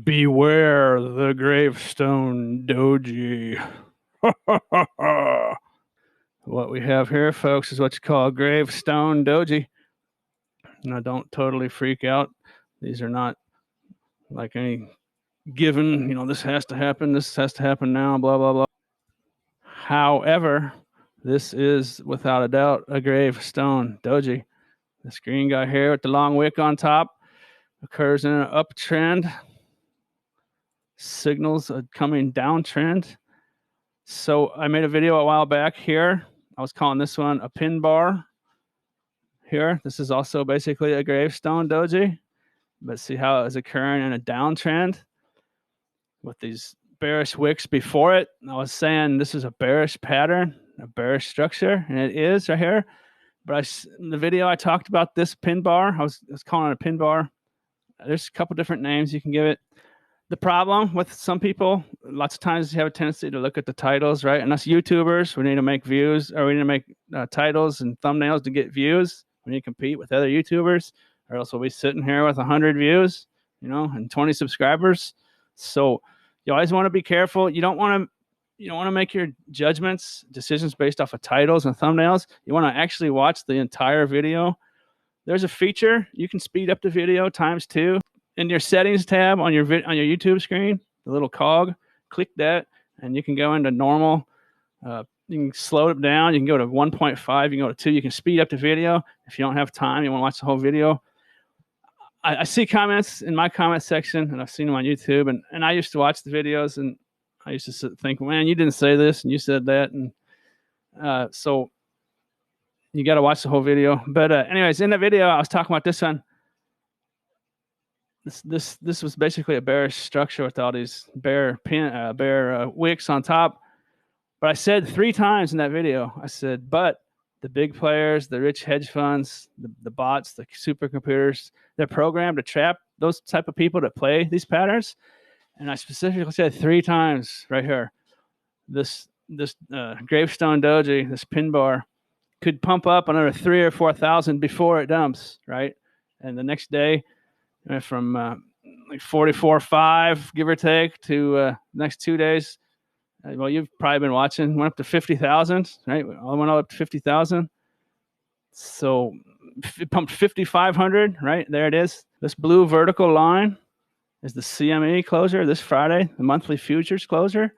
Beware the Gravestone Doji. What we have here, folks, is what you call a Gravestone Doji. Now, don't totally freak out. These are not like any given, this has to happen now, blah, blah, blah. However, this is without a doubt a Gravestone Doji. This green guy here with the long wick on top occurs in an uptrend, signals a coming downtrend. So I made a video a while back here. I was calling this one a pin bar here. This is also basically a Gravestone Doji, but see how it is occurring in a downtrend with these bearish wicks before it. I was saying this is a bearish pattern, a bearish structure, and it is right here. But in the video, I talked about this pin bar. I was calling it a pin bar. There's a couple different names you can give it. The problem with some people, lots of times you have a tendency to look at the titles, right? And us YouTubers, we need to make views, or we need to make titles and thumbnails to get views. We need to compete with other YouTubers, or else we'll be sitting here with 100 views, and 20 subscribers. So you always want to be careful. You don't want to make your decisions based off of titles and thumbnails. You want to actually watch the entire video. There's a feature you can speed up the video ×2. In your settings tab on your YouTube screen, the little cog, click that, and you can go into normal. You can slow it down. You can go to 1.5. You can go to 2. You can speed up the video if you don't have time. You want to watch the whole video. I see comments in my comment section, and I've seen them on YouTube. And I used to watch the videos, and I used to think, man, you didn't say this, and you said that, and so you got to watch the whole video. But anyways, in the video, I was talking about this one. This was basically a bearish structure with all these bare wicks on top. But I said 3 times in that video, I said, but the big players, the rich hedge funds, the bots, the supercomputers, they're programmed to trap those type of people that play these patterns. And I specifically said 3 times right here, this Gravestone Doji, this pin bar, could pump up another 3,000 or 4,000 before it dumps, right? And the next day, from like 44.5, give or take, to the next 2 days. Well, you've probably been watching. Went up to 50,000, right? All went up to 50,000. So it pumped 5,500, right? There it is. This blue vertical line is the CME closure this Friday, the monthly futures closure.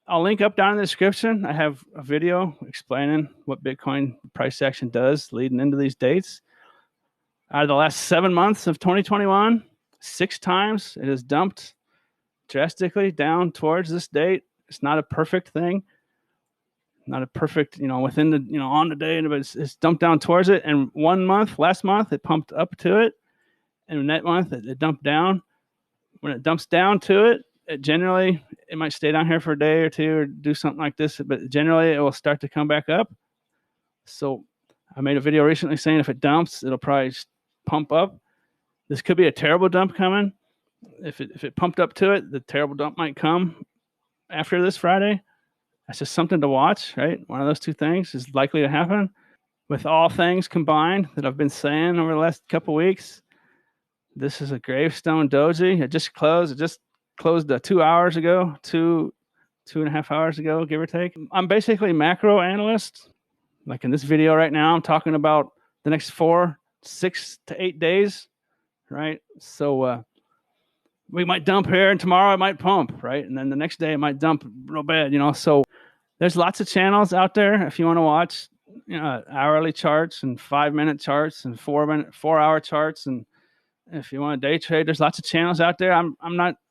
I'll link up down in the description. I have a video explaining what Bitcoin price action does leading into these dates. Out of the last 7 months of 2021, 6 times it has dumped drastically down towards this date. It's not a perfect thing, not a perfect, within the, on the day, but it's dumped down towards it. And 1 month, last month, it pumped up to it. And that month, it dumped down. When it dumps down to it, it might stay down here for a day or 2 or do something like this, but generally it will start to come back up. So I made a video recently saying if it dumps, it'll probably pump up. This could be a terrible dump coming. If it pumped up to it, the terrible dump might come after this Friday. That's just something to watch, right? One of those 2 things is likely to happen. With all things combined that I've been saying over the last couple weeks, this is a Gravestone Doji. It just closed 2 hours ago, 2.5 hours ago, give or take. I'm basically macro analyst. Like in this video right now, I'm talking about the next 6 to 8 days, right? So we might dump here, and tomorrow it might pump, right? And then the next day it might dump real bad, So there's lots of channels out there if you want to watch, hourly charts and 5-minute charts and 4-hour charts, and if you want to day trade, there's lots of channels out there. I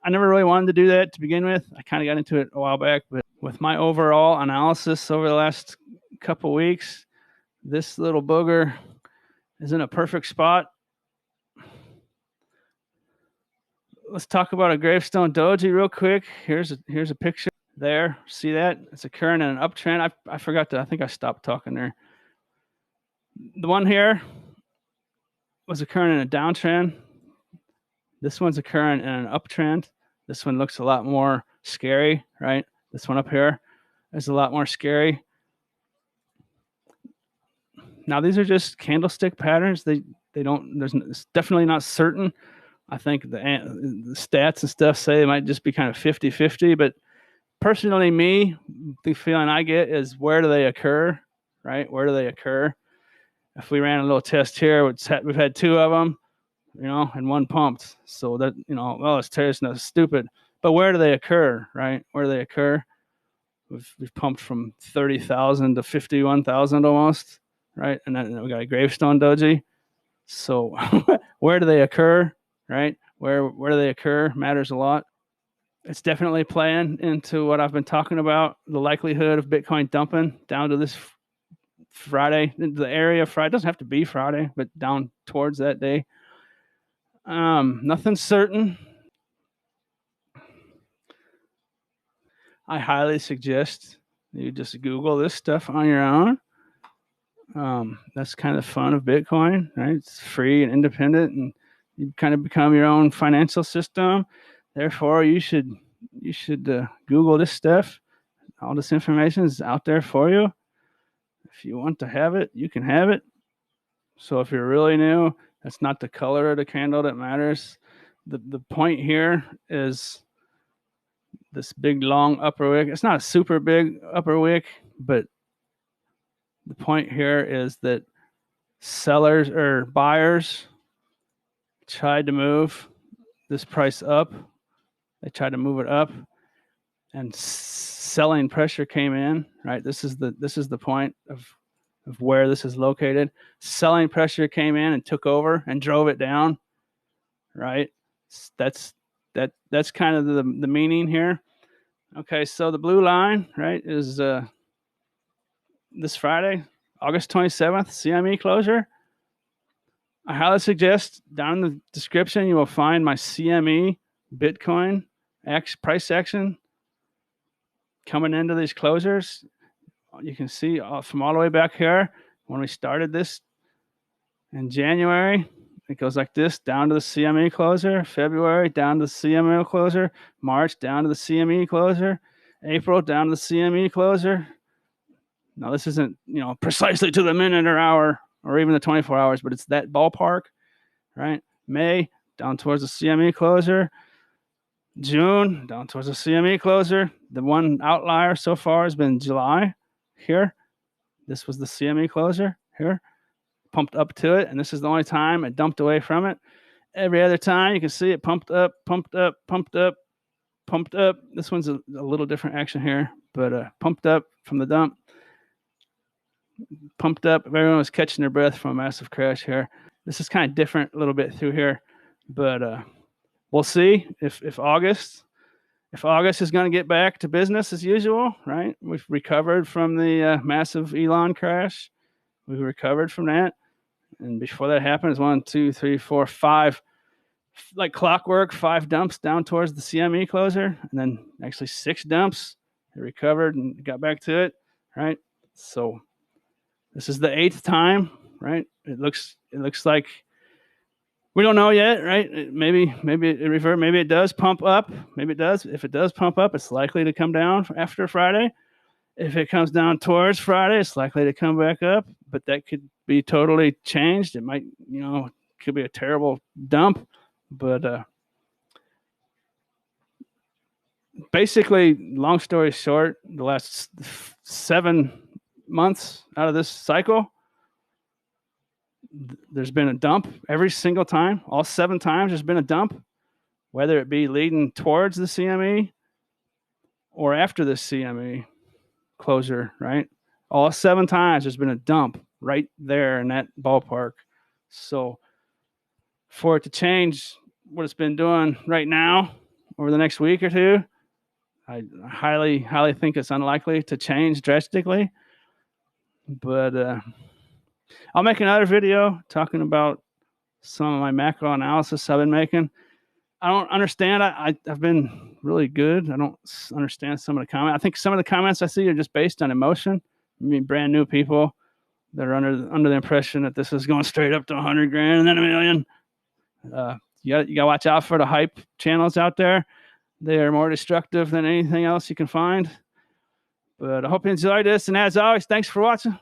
never really wanted to do that to begin with. I kind of got into it a while back, but with my overall analysis over the last couple weeks, this little booger is in a perfect spot. Let's talk about a Gravestone Doji real quick. Here's a picture there. See that? It's occurring in an uptrend. I forgot to. I think I stopped talking there. The one here was occurring in a downtrend. This one's occurring in an uptrend. This one looks a lot more scary, right? This one up here is a lot more scary. Now these are just candlestick patterns. It's definitely not certain I think the stats and stuff say it might just be kind of 50-50, but personally, the feeling I get is, where do they occur, right? Where do they occur? If we ran a little test here, we've had 2 of them, and 1 pumped. So that, well, it's terraced, no, stupid. But where do they occur, right? Where do they occur? We've pumped from 30,000 to 51,000 almost, right? And then we got a Gravestone Doji. So where do they occur, right? Where do they occur matters a lot. It's definitely playing into what I've been talking about, the likelihood of Bitcoin dumping down to this Friday, the area Friday. It doesn't have to be Friday, but down towards that day. Nothing's certain. I highly suggest you just Google this stuff on your own. That's kind of the fun of Bitcoin, right? It's free and independent, and you kind of become your own financial system. Therefore, you should Google this stuff. All this information is out there for you. If you want to have it, you can have it. So if you're really new, that's not the color of the candle that matters. The point here is this big long upper wick. It's not a super big upper wick, but the point here is that sellers or buyers tried to move this price up. They tried to move it up, and selling pressure came in, right? This is the point of where this is located. Selling pressure came in and took over and drove it down, right? That's kind of the meaning here. Okay, so the blue line, right, is this Friday, August 27th, CME closure. I highly suggest, down in the description, you will find my CME Bitcoin price action coming into these closures. You can see from all the way back here, when we started this in January, it goes like this, down to the CME closer. February, down to the CME closer. March, down to the CME closer. April, down to the CME closer. Now, this isn't, precisely to the minute or hour or even the 24 hours, but it's that ballpark, right? May, down towards the CME closer. June, down towards the CME closer. The one outlier so far has been July here. This was the CME closer here. Pumped up to it, and this is the only time it dumped away from it. Every other time, you can see it pumped up, pumped up, pumped up, pumped up. This one's a little different action here, but pumped up from the dump. Pumped up. Everyone was catching their breath from a massive crash here. This is kind of different a little bit through here, but we'll see if August is going to get back to business as usual, right? We've recovered from the massive Elon crash. We recovered from that. And before that happened, it's 1, 2, 3, 4, 5, like clockwork, 5 dumps down towards the CME closer, and then actually 6 dumps. It recovered and got back to it, right? So this is the 8th time, right? It looks like, we don't know yet, right? Maybe it revert. Maybe it does pump up. Maybe it does. If it does pump up, it's likely to come down after Friday. If it comes down towards Friday, it's likely to come back up, but that could be totally changed. It might, could be a terrible dump, but basically, long story short, the last 7 months out of this cycle, there's been a dump every single time. All 7 times there's been a dump, whether it be leading towards the CME or after the CME closure, right? All 7 times there's been a dump right there in that ballpark. So for it to change what it's been doing right now over the next week or 2, I highly think it's unlikely to change drastically. But I'll make another video talking about some of my macro analysis I've been making. I don't understand. I've been really good. I don't understand some of the comments. I think some of the comments I see are just based on emotion. I mean, brand new people that are under the impression that this is going straight up to 100 grand and then $1 million. You got to watch out for the hype channels out there. They are more destructive than anything else you can find. But I hope you enjoyed this. And as always, thanks for watching.